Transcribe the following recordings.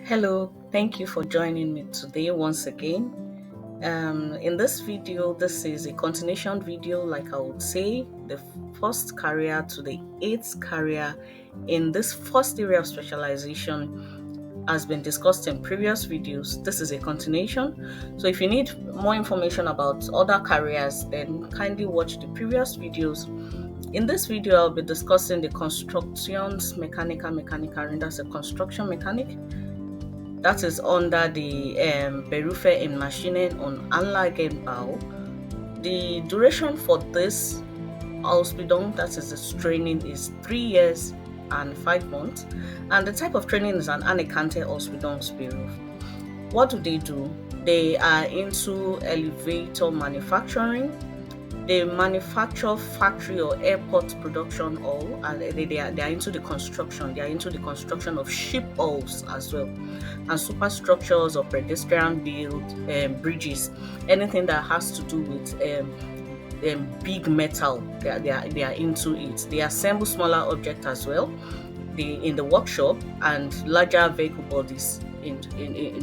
Hello, thank you for joining me today once again. In this video, this is a continuation video, like I would say, the first career to the eighth career in this first area of specialization has been discussed in previous videos. This is a continuation. So if you need more information about other careers, then kindly watch the previous videos. In this video, I'll be discussing the Konstruktionsmechaniker, and that's a construction mechanic. That is under the Berufe in Maschinen und Anlagenbau. The duration for this Ausbildung, that is this training, is 3 years and 5 months. And the type of training is an anerkannte Ausbildungsberuf. What do? They are into elevator manufacturing. They manufacture factory or airport production oil, and they are into the construction. They are into the construction of ship oils as well, and superstructures or pedestrian build, bridges, anything that has to do with big metal. They are into it. They assemble smaller objects as well. In the workshop, and larger vehicle bodies in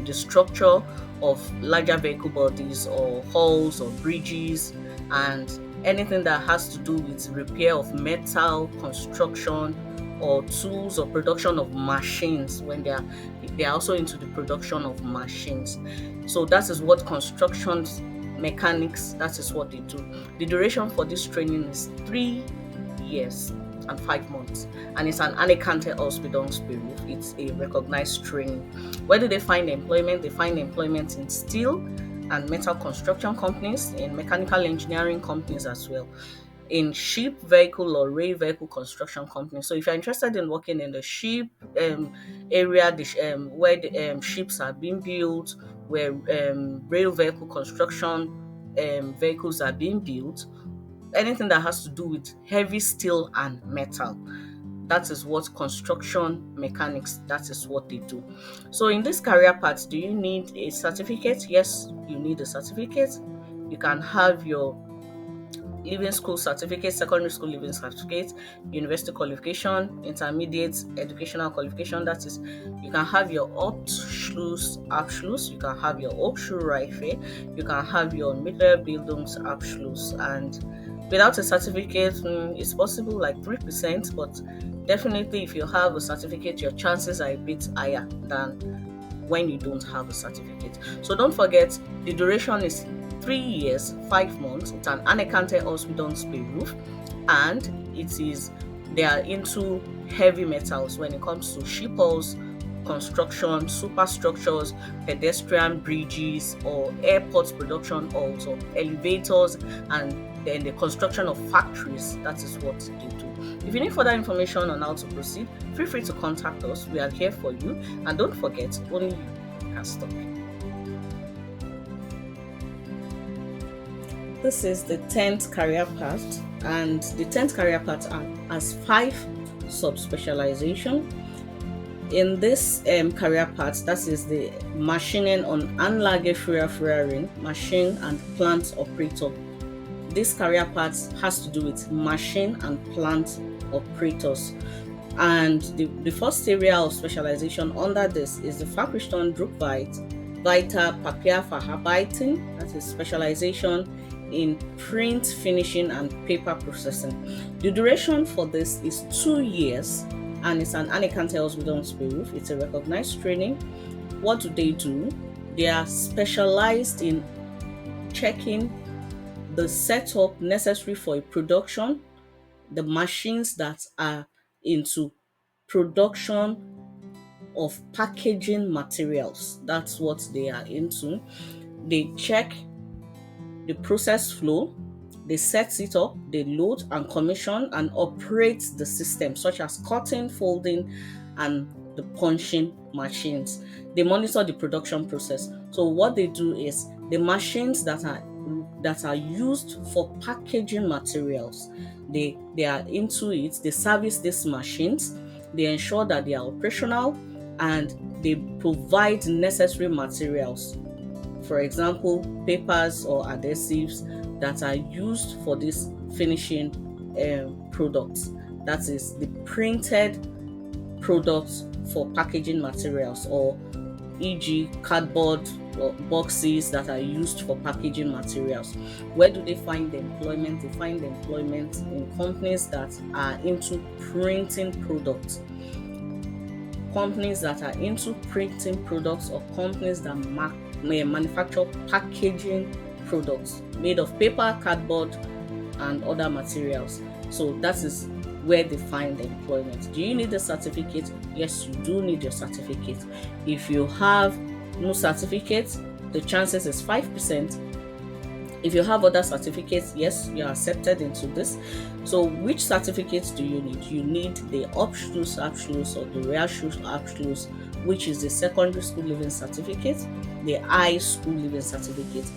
the structure of larger vehicle bodies or hulls or bridges, and anything that has to do with repair of metal, construction, or tools or production of machines. When they are also into the production of machines. So that is what construction mechanics, that is what they do. The duration for this training is 3 years and 5 months, and it's an anerkannte Ausbildungsberuf. It's a recognized training. Where do they find employment? They find employment in steel and metal construction companies, in mechanical engineering companies as well, in ship, vehicle, or rail vehicle construction companies. So if you're interested in working in the ship area, where the ships are being built, where rail vehicle construction vehicles are being built, anything that has to do with heavy steel and metal, that is what construction mechanics, that is what they do. So in this career path, do you need a certificate? Yes, you need a certificate. You can have your leaving school certificate, secondary school leaving certificate, university qualification, intermediate educational qualification. That is, you can have your Abschluss, you can have your Hochschulreife, you can have your Mittelbildungsabschluss, and without a certificate, it's possible like 3%, but definitely if you have a certificate, your chances are a bit higher than when you don't have a certificate. So don't forget, the duration is 3 years, 5 months. It's an anerkannte Ausbildungsberuf, and they are into heavy metals when it comes to ship hulls, construction, superstructures, pedestrian bridges, or airport production, also elevators, and then the construction of factories. That is what they do. If you need further information on how to proceed, feel free to contact us. We are here for you, and don't forget, only you can stop. This is the 10th career path, and the 10th career path has 5 sub-specialization. In this career path, that is the Maschinen- und Anlageführerin, machine and plant operator. This career path has to do with machine and plant operators. And the first area of specialization under this is the Fachrichtung Druckweit, weiter Papierverarbeitung, that is specialization in print finishing and paper processing. The duration for this is 2 years, and it's an anerkannte Ausbildungsberuf. It's a recognized training. What do? They are specialized in checking the setup necessary for a production, the machines that are into production of packaging materials. That's what they are into. They check the process flow, they set it up, they load and commission and operate the system, such as cutting, folding, and the punching machines. They monitor the production process. So what they do is, the machines that are used for packaging materials, they are into it. They service these machines, they ensure that they are operational, and they provide necessary materials. For example, papers or adhesives that are used for this finishing products. That is the printed products for packaging materials, or e.g., cardboard boxes that are used for packaging materials. Where do they find employment? They find employment in companies that are into printing products. Companies that are into printing products, or companies that manufacture packaging products made of paper, cardboard, and other materials. So that is where they find employment. Do you need a certificate? Yes, you do need your certificate. If you have no certificate, the chances is 5%. If you have other certificates, yes, you are accepted into this. So which certificates do you need? You need the Abschluss or the Realschulabschluss, which is the secondary school living certificate, the high school living certificate,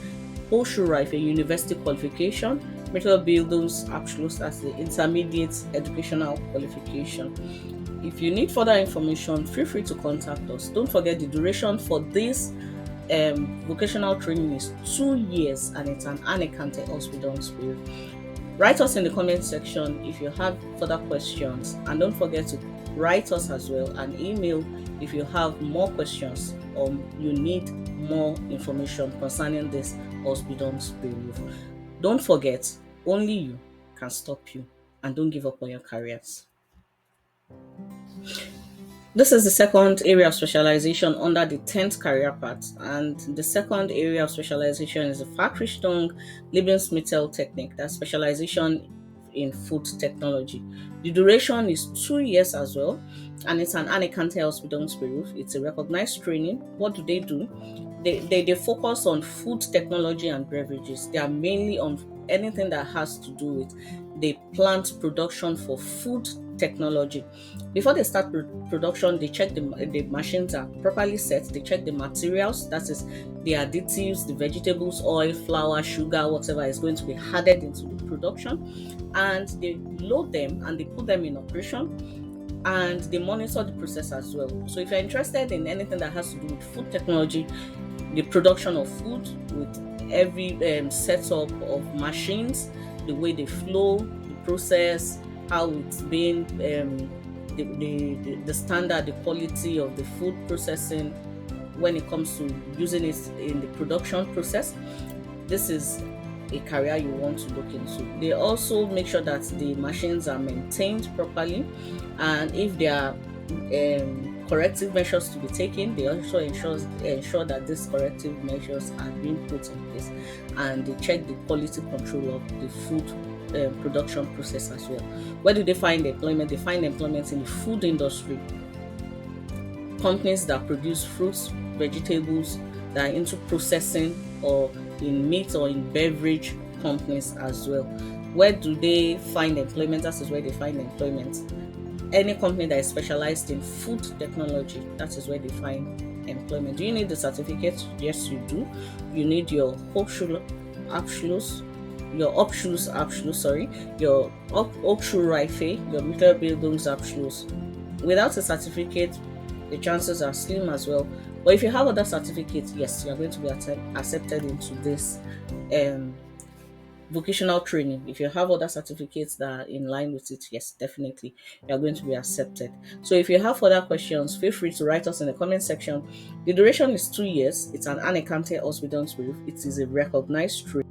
Hochschulreife, university qualification, Mittelbildungsabschluss, that's the intermediate educational qualification. If you need further information, feel free to contact us. Don't forget, the duration for this vocational training is 2 years, and it's an anerkannte Ausbildungsberuf. Write us in the comment section if you have further questions, and don't forget to write us as well an email if you have more questions or you need more information concerning this Ausbildungsberuf. Don't forget, only you can stop you, and don't give up on your careers. This is the second area of specialization under the 10th career path, and the second area of specialization is the Fachrichtung Lebensmitteltechnik, that's specialization in food technology. The duration is 2 years as well, and it's an anerkannte Ausbildungsberuf. It's a recognized training. What do? They focus on food technology and beverages. They are mainly on anything that has to do with the plant production for food technology. Before they start production, they check the machines are properly set. They check the materials, that is the additives, the vegetables, oil, flour, sugar, whatever is going to be added into the production, and they load them and they put them in operation, and they monitor the process as well. So if you're interested in anything that has to do with food technology, the production of food with every setup of machines, the way they flow, the process, how it's been, the standard, the quality of the food processing when it comes to using it in the production process, this is a career you want to look into. They also make sure that the machines are maintained properly, and if there are corrective measures to be taken, they also ensure that these corrective measures are being put in place, and they check the quality control of the food production process as well. Where do they find employment? They find employment in the food industry. Companies that produce fruits, vegetables, that are into processing, or in meat or in beverage companies as well. Where do they find employment? That is where they find employment. Any company that is specialized in food technology, that is where they find employment. Do you need the certificate? Yes, you do. You need your Hochschulabschluss, your Hochschulreife, your Mittelbildungsabschluss. Without a certificate, the chances are slim as well. But if you have other certificates, yes, you are going to be accepted into this vocational training. If you have other certificates that are in line with it, yes, definitely you are going to be accepted. So if you have further questions, feel free to write us in the comment section. The duration is 2 years. It's an anerkannte Ausbildungsberuf. It is a recognized training.